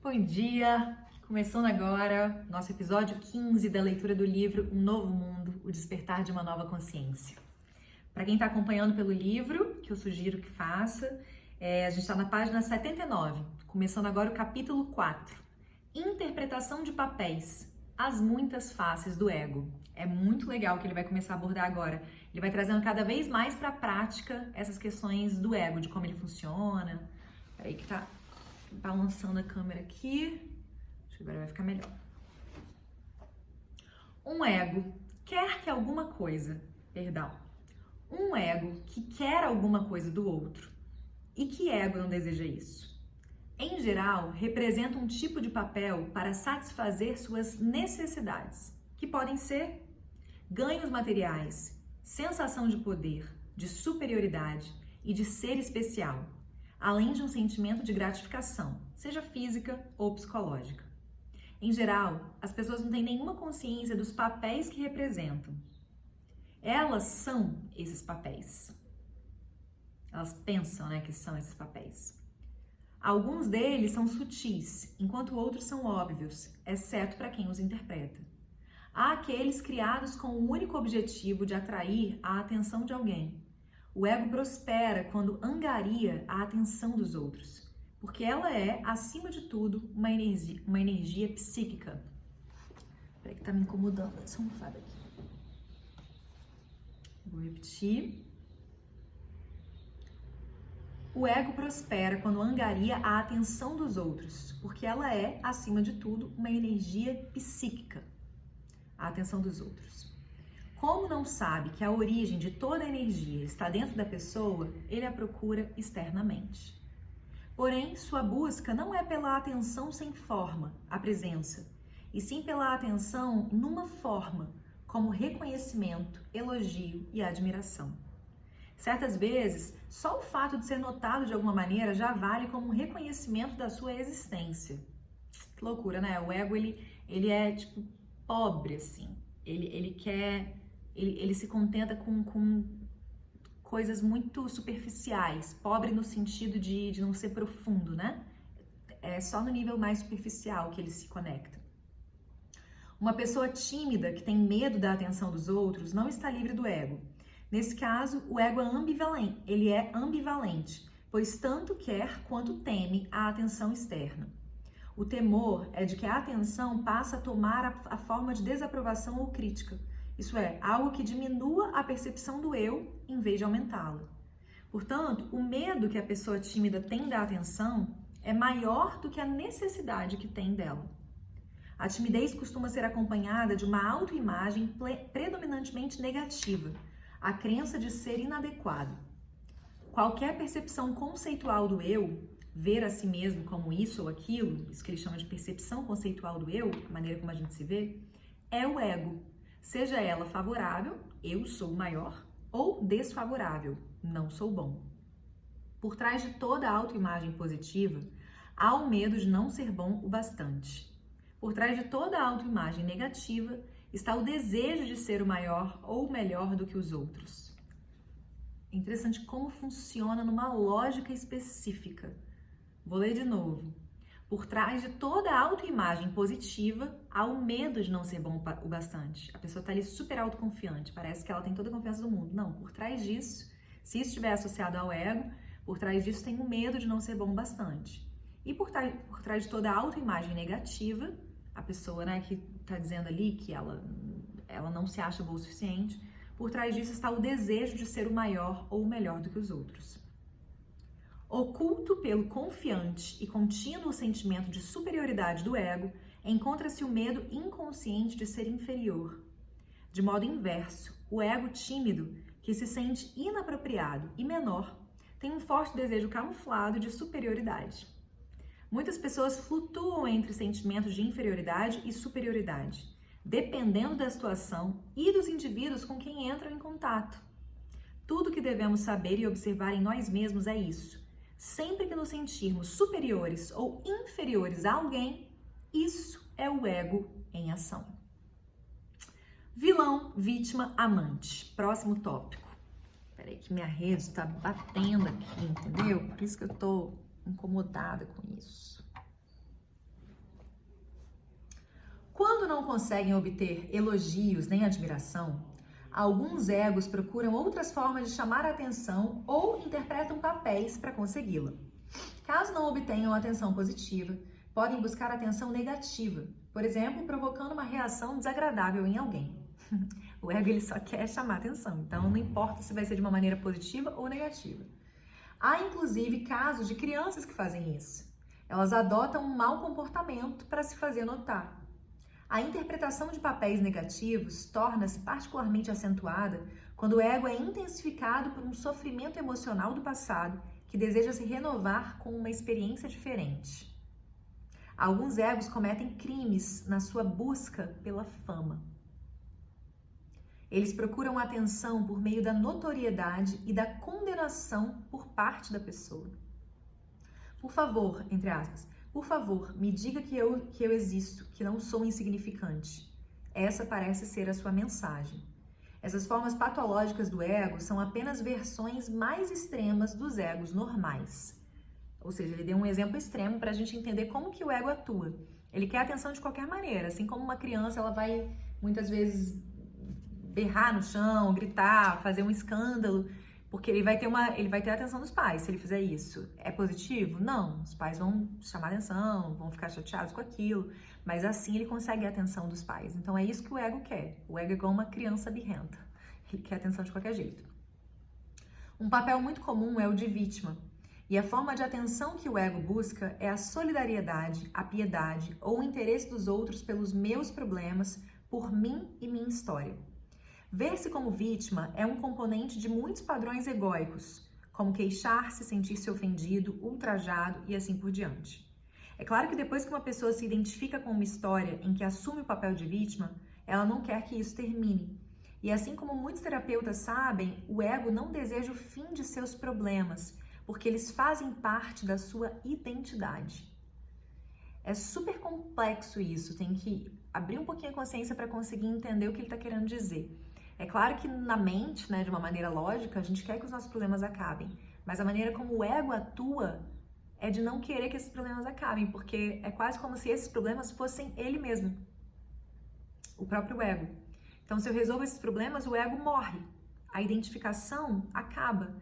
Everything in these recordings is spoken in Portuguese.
Bom dia! Começando agora nosso episódio 15 da leitura do livro Um Novo Mundo, O Despertar de uma Nova Consciência. Para quem está acompanhando pelo livro, que eu sugiro que faça, a gente está na página 79, começando agora o capítulo 4. Interpretação de papéis, as muitas faces do ego. É muito legal que ele vai começar a abordar agora. Ele vai trazendo cada vez mais para a prática essas questões do ego, de como ele funciona. Peraí que tá balançando a câmera aqui. Acho que agora vai ficar melhor. Um ego quer que alguma coisa, um ego que quer alguma coisa do outro. E que ego não deseja isso? Em geral, representa um tipo de papel para satisfazer suas necessidades, que podem ser ganhos materiais, sensação de poder, de superioridade e de ser especial, além de um sentimento de gratificação, seja física ou psicológica. Em geral, as pessoas não têm nenhuma consciência dos papéis que representam. Elas são esses papéis. Elas pensam, que são esses papéis. Alguns deles são sutis, enquanto outros são óbvios, exceto para quem os interpreta. Há aqueles criados com o único objetivo de atrair a atenção de alguém. O ego prospera quando angaria a atenção dos outros, porque ela é, acima de tudo, uma energia psíquica. Peraí que tá me incomodando essa almofada aqui. Vou repetir. O ego prospera quando angaria a atenção dos outros, porque ela é, acima de tudo, uma energia psíquica. A atenção dos outros. Como não sabe que a origem de toda a energia está dentro da pessoa, ele a procura externamente. Porém, sua busca não é pela atenção sem forma, a presença, e sim pela atenção numa forma, como reconhecimento, elogio e admiração. Certas vezes, só o fato de ser notado de alguma maneira já vale como um reconhecimento da sua existência. Que loucura, né? O ego, ele é, pobre, assim. Ele se contenta com coisas muito superficiais. Pobre no sentido de não ser profundo, né? É só no nível mais superficial que ele se conecta. Uma pessoa tímida que tem medo da atenção dos outros não está livre do ego. Nesse caso, o ego é ambivalente. Ele é ambivalente, pois tanto quer quanto teme a atenção externa. O temor é de que a atenção passe a tomar a forma de desaprovação ou crítica. Isso é, algo que diminua a percepção do eu em vez de aumentá-la. Portanto, o medo que a pessoa tímida tem da atenção é maior do que a necessidade que tem dela. A timidez costuma ser acompanhada de uma autoimagem predominantemente negativa, a crença de ser inadequado. Qualquer percepção conceitual do eu, ver a si mesmo como isso ou aquilo, isso que ele chama de percepção conceitual do eu, a maneira como a gente se vê, é o ego. Seja ela favorável, eu sou maior, ou desfavorável, não sou bom. Por trás de toda a autoimagem positiva, há o medo de não ser bom o bastante. Por trás de toda a autoimagem negativa, está o desejo de ser o maior ou o melhor do que os outros. É interessante como funciona numa lógica específica. Vou ler de novo. Por trás de toda a autoimagem positiva, há o medo de não ser bom o bastante. A pessoa está ali super autoconfiante, parece que ela tem toda a confiança do mundo. Não, por trás disso, se isso estiver associado ao ego, por trás disso tem o medo de não ser bom o bastante. E por trás de toda a autoimagem negativa, a pessoa, que está dizendo ali que ela não se acha boa o suficiente, por trás disso está o desejo de ser o maior ou o melhor do que os outros. Oculto pelo confiante e contínuo sentimento de superioridade do ego, encontra-se o medo inconsciente de ser inferior. De modo inverso, o ego tímido, que se sente inapropriado e menor, tem um forte desejo camuflado de superioridade. Muitas pessoas flutuam entre sentimentos de inferioridade e superioridade, dependendo da situação e dos indivíduos com quem entram em contato. Tudo que devemos saber e observar em nós mesmos é isso. Sempre que nos sentirmos superiores ou inferiores a alguém, isso é o ego em ação. Vilão, vítima, amante. Próximo tópico. Peraí que minha rede tá batendo aqui, entendeu? Por isso que eu tô incomodada com isso. não conseguem obter elogios nem admiração, alguns egos procuram outras formas de chamar a atenção ou interpretam papéis para consegui-la. Caso não obtenham atenção positiva, podem buscar atenção negativa, por exemplo, provocando uma reação desagradável em alguém. O ego ele só quer chamar atenção, então não importa se vai ser de uma maneira positiva ou negativa. Há inclusive casos de crianças que fazem isso. Elas adotam um mau comportamento para se fazer notar. A interpretação de papéis negativos torna-se particularmente acentuada quando o ego é intensificado por um sofrimento emocional do passado que deseja se renovar com uma experiência diferente. Alguns egos cometem crimes na sua busca pela fama. Eles procuram atenção por meio da notoriedade e da condenação por parte da pessoa. Por favor, entre aspas, por favor, me diga que eu existo, que não sou insignificante. Essa parece ser a sua mensagem. Essas formas patológicas do ego são apenas versões mais extremas dos egos normais. Ou seja, ele deu um exemplo extremo para a gente entender como que o ego atua. Ele quer atenção de qualquer maneira, assim como uma criança, ela vai muitas vezes berrar no chão, gritar, fazer um escândalo, porque ele vai ter a atenção dos pais se ele fizer isso. É positivo? Não. Os pais vão chamar atenção, vão ficar chateados com aquilo, mas assim ele consegue a atenção dos pais. Então é isso que o ego quer. O ego é igual uma criança birrenta. Ele quer atenção de qualquer jeito. Um papel muito comum é o de vítima. E a forma de atenção que o ego busca é a solidariedade, a piedade ou o interesse dos outros pelos meus problemas, por mim e minha história. Ver-se como vítima é um componente de muitos padrões egóicos, como queixar-se, sentir-se ofendido, ultrajado e assim por diante. É claro que depois que uma pessoa se identifica com uma história em que assume o papel de vítima, ela não quer que isso termine. E assim como muitos terapeutas sabem, o ego não deseja o fim de seus problemas, porque eles fazem parte da sua identidade. É super complexo isso, tem que abrir um pouquinho a consciência para conseguir entender o que ele está querendo dizer. É claro que na mente, né, de uma maneira lógica, a gente quer que os nossos problemas acabem, mas a maneira como o ego atua é de não querer que esses problemas acabem, porque é quase como se esses problemas fossem ele mesmo, o próprio ego. Então, se eu resolvo esses problemas, o ego morre, a identificação acaba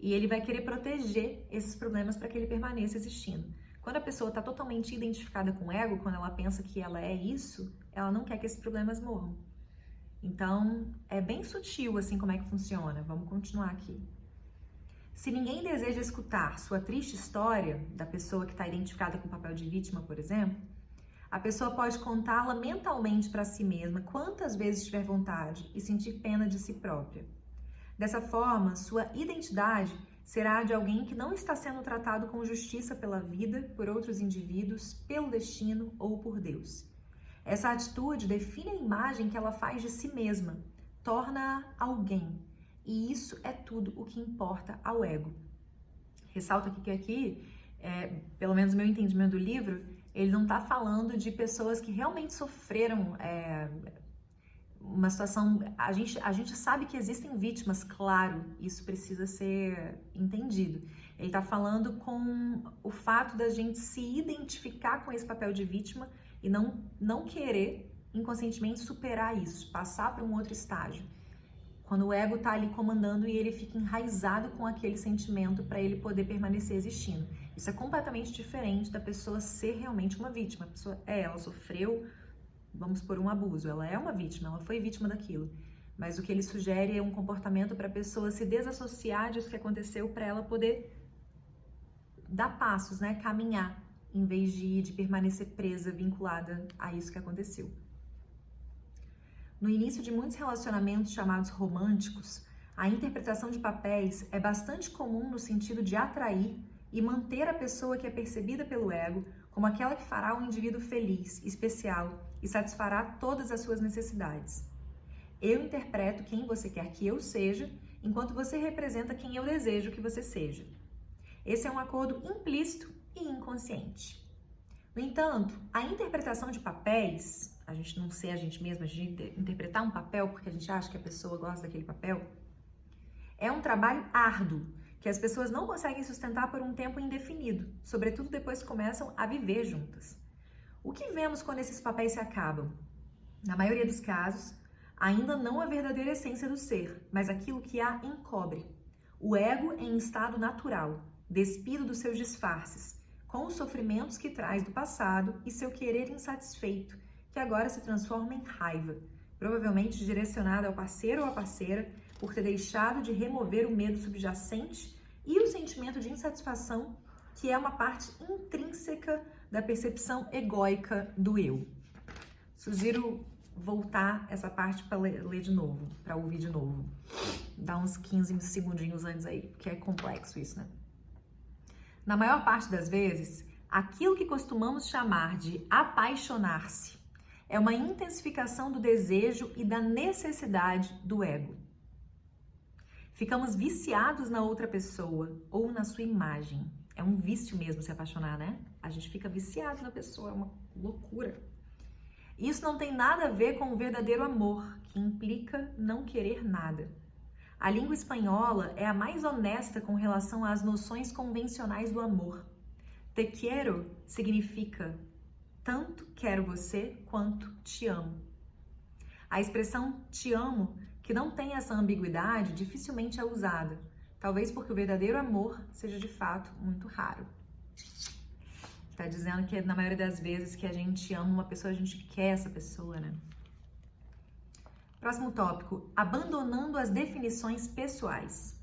e ele vai querer proteger esses problemas para que ele permaneça existindo. Quando a pessoa está totalmente identificada com o ego, quando ela pensa que ela é isso, ela não quer que esses problemas morram. Então, é bem sutil assim como é que funciona. Vamos continuar aqui. Se ninguém deseja escutar sua triste história, da pessoa que está identificada com o papel de vítima, por exemplo, a pessoa pode contá-la mentalmente para si mesma quantas vezes tiver vontade e sentir pena de si própria. Dessa forma, sua identidade será a de alguém que não está sendo tratado com justiça pela vida, por outros indivíduos, pelo destino ou por Deus. Essa atitude define a imagem que ela faz de si mesma, torna-a alguém. E isso é tudo o que importa ao ego. Ressalto aqui que pelo menos o meu entendimento do livro, ele não está falando de pessoas que realmente sofreram uma situação... A gente sabe que existem vítimas, claro, isso precisa ser entendido. Ele está falando com o fato da gente se identificar com esse papel de vítima e não querer inconscientemente superar isso, passar para um outro estágio. Quando o ego está ali comandando e ele fica enraizado com aquele sentimento para ele poder permanecer existindo. Isso é completamente diferente da pessoa ser realmente uma vítima. A pessoa ela sofreu, vamos por um abuso, ela é uma vítima, ela foi vítima daquilo. Mas o que ele sugere é um comportamento para a pessoa se desassociar disso que aconteceu para ela poder dar passos, né, caminhar, em vez de permanecer presa, vinculada a isso que aconteceu. No início de muitos relacionamentos chamados românticos, a interpretação de papéis é bastante comum no sentido de atrair e manter a pessoa que é percebida pelo ego como aquela que fará o indivíduo feliz, especial e satisfará todas as suas necessidades. Eu interpreto quem você quer que eu seja, enquanto você representa quem eu desejo que você seja. Esse é um acordo implícito e inconsciente. No entanto, a interpretação de papéis, a gente não ser a gente mesma, a gente interpretar um papel porque a gente acha que a pessoa gosta daquele papel, é um trabalho árduo que as pessoas não conseguem sustentar por um tempo indefinido, sobretudo depois que começam a viver juntas. O que vemos quando esses papéis se acabam? Na maioria dos casos, ainda não a verdadeira essência do ser, mas aquilo que a encobre. O ego em estado natural, despido dos seus disfarces, com os sofrimentos que traz do passado e seu querer insatisfeito, que agora se transforma em raiva, provavelmente direcionado ao parceiro ou à parceira por ter deixado de remover o medo subjacente e o sentimento de insatisfação, que é uma parte intrínseca da percepção egóica do eu. Sugiro voltar essa parte para ler de novo, para ouvir de novo. Dá uns 15 segundinhos antes aí, porque é complexo isso, né? Na maior parte das vezes, aquilo que costumamos chamar de apaixonar-se é uma intensificação do desejo e da necessidade do ego. Ficamos viciados na outra pessoa ou na sua imagem. É um vício mesmo se apaixonar, né? A gente fica viciado na pessoa, é uma loucura. Isso não tem nada a ver com o verdadeiro amor, que implica não querer nada. A língua espanhola é a mais honesta com relação às noções convencionais do amor. Te quiero significa tanto quero você quanto te amo. A expressão te amo, que não tem essa ambiguidade, dificilmente é usada, talvez porque o verdadeiro amor seja de fato muito raro. Está dizendo que na maioria das vezes que a gente ama uma pessoa, a gente quer essa pessoa, né? Próximo tópico, abandonando as definições pessoais.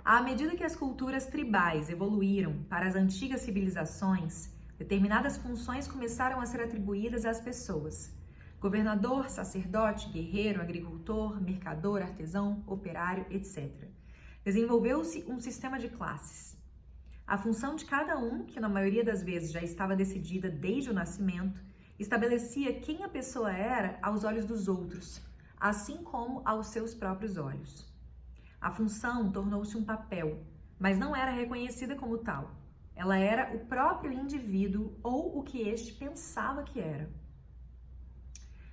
À medida que as culturas tribais evoluíram para as antigas civilizações, determinadas funções começaram a ser atribuídas às pessoas. Governador, sacerdote, guerreiro, agricultor, mercador, artesão, operário, etc. Desenvolveu-se um sistema de classes. A função de cada um, que na maioria das vezes já estava decidida desde o nascimento, estabelecia quem a pessoa era aos olhos dos outros, assim como aos seus próprios olhos. A função tornou-se um papel, mas não era reconhecida como tal. Ela era o próprio indivíduo ou o que este pensava que era.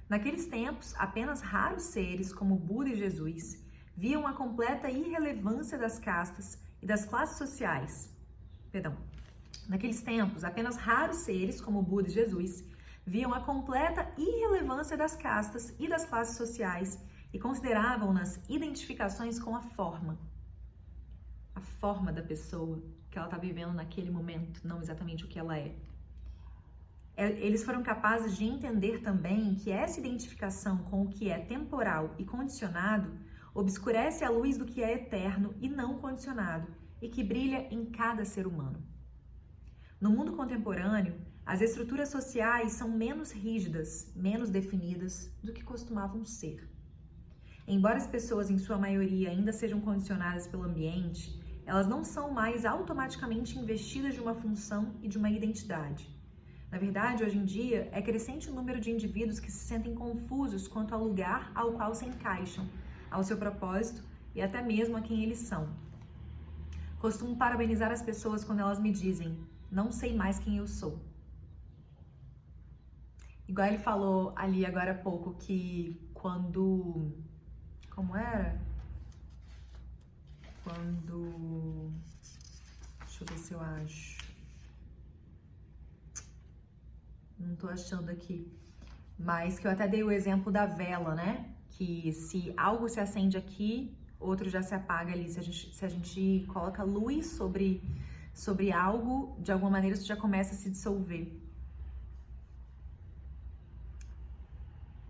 Naqueles tempos, apenas raros seres, como Buda e Jesus, viam a completa irrelevância das castas e das classes sociais. Naqueles tempos, apenas raros seres, como Buda e Jesus, viam a completa irrelevância das castas e das classes sociais e consideravam-nas identificações com a forma da pessoa que ela está vivendo naquele momento, não exatamente o que ela é. Eles foram capazes de entender também que essa identificação com o que é temporal e condicionado obscurece a luz do que é eterno e não condicionado e que brilha em cada ser humano. No mundo contemporâneo, as estruturas sociais são menos rígidas, menos definidas do que costumavam ser. Embora as pessoas, em sua maioria, ainda sejam condicionadas pelo ambiente, elas não são mais automaticamente investidas de uma função e de uma identidade. Na verdade, hoje em dia, é crescente o número de indivíduos que se sentem confusos quanto ao lugar ao qual se encaixam, ao seu propósito e até mesmo a quem eles são. Costumo parabenizar as pessoas quando elas me dizem, não sei mais quem eu sou. Igual ele falou ali agora há pouco que quando... Como era? Quando... Deixa eu ver se eu acho. Não tô achando aqui. Mas que eu até dei o exemplo da vela, né? Que se algo se acende aqui, outro já se apaga ali. Se a gente coloca luz sobre algo, de alguma maneira isso já começa a se dissolver.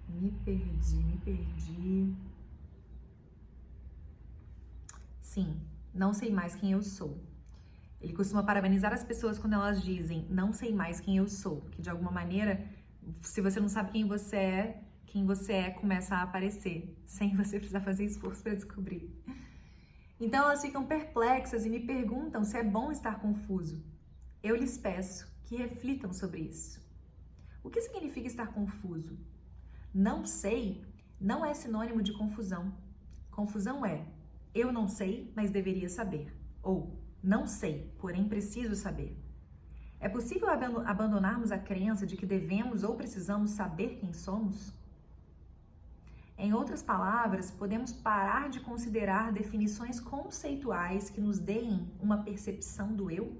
Me perdi. Sim, não sei mais quem eu sou. Ele costuma parabenizar as pessoas quando elas dizem, não sei mais quem eu sou. Que de alguma maneira, se você não sabe quem você é começa a aparecer, sem você precisar fazer esforço para descobrir. Então elas ficam perplexas e me perguntam se é bom estar confuso. Eu lhes peço que reflitam sobre isso. O que significa estar confuso? Não sei não é sinônimo de confusão. Confusão é, eu não sei, mas deveria saber. Ou, não sei, porém preciso saber. É possível abandonarmos a crença de que devemos ou precisamos saber quem somos? Em outras palavras, podemos parar de considerar definições conceituais que nos deem uma percepção do eu?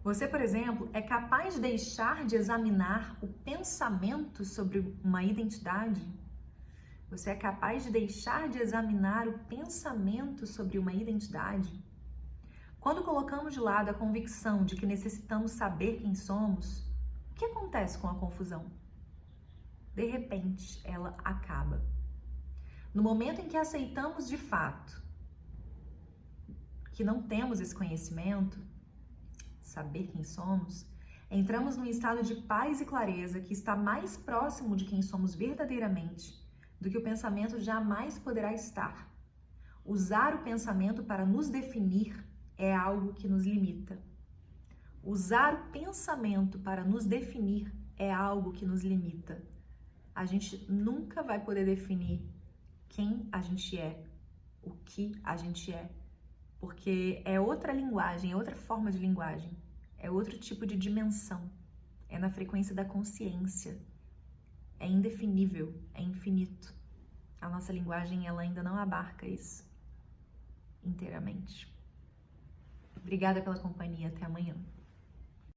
Você, por exemplo, é capaz de deixar de examinar o pensamento sobre uma identidade? Você é capaz de deixar de examinar o pensamento sobre uma identidade? Quando colocamos de lado a convicção de que necessitamos saber quem somos, o que acontece com a confusão? De repente, ela acaba. No momento em que aceitamos de fato que não temos esse conhecimento, saber quem somos, entramos num estado de paz e clareza que está mais próximo de quem somos verdadeiramente do que o pensamento jamais poderá estar. Usar o pensamento para nos definir é algo que nos limita. Usar o pensamento para nos definir é algo que nos limita. A gente nunca vai poder definir quem a gente é, o que a gente é, porque é outra linguagem, é outra forma de linguagem, é outro tipo de dimensão, é na frequência da consciência, é indefinível, é infinito. A nossa linguagem, ela ainda não abarca isso inteiramente. Obrigada pela companhia, até amanhã.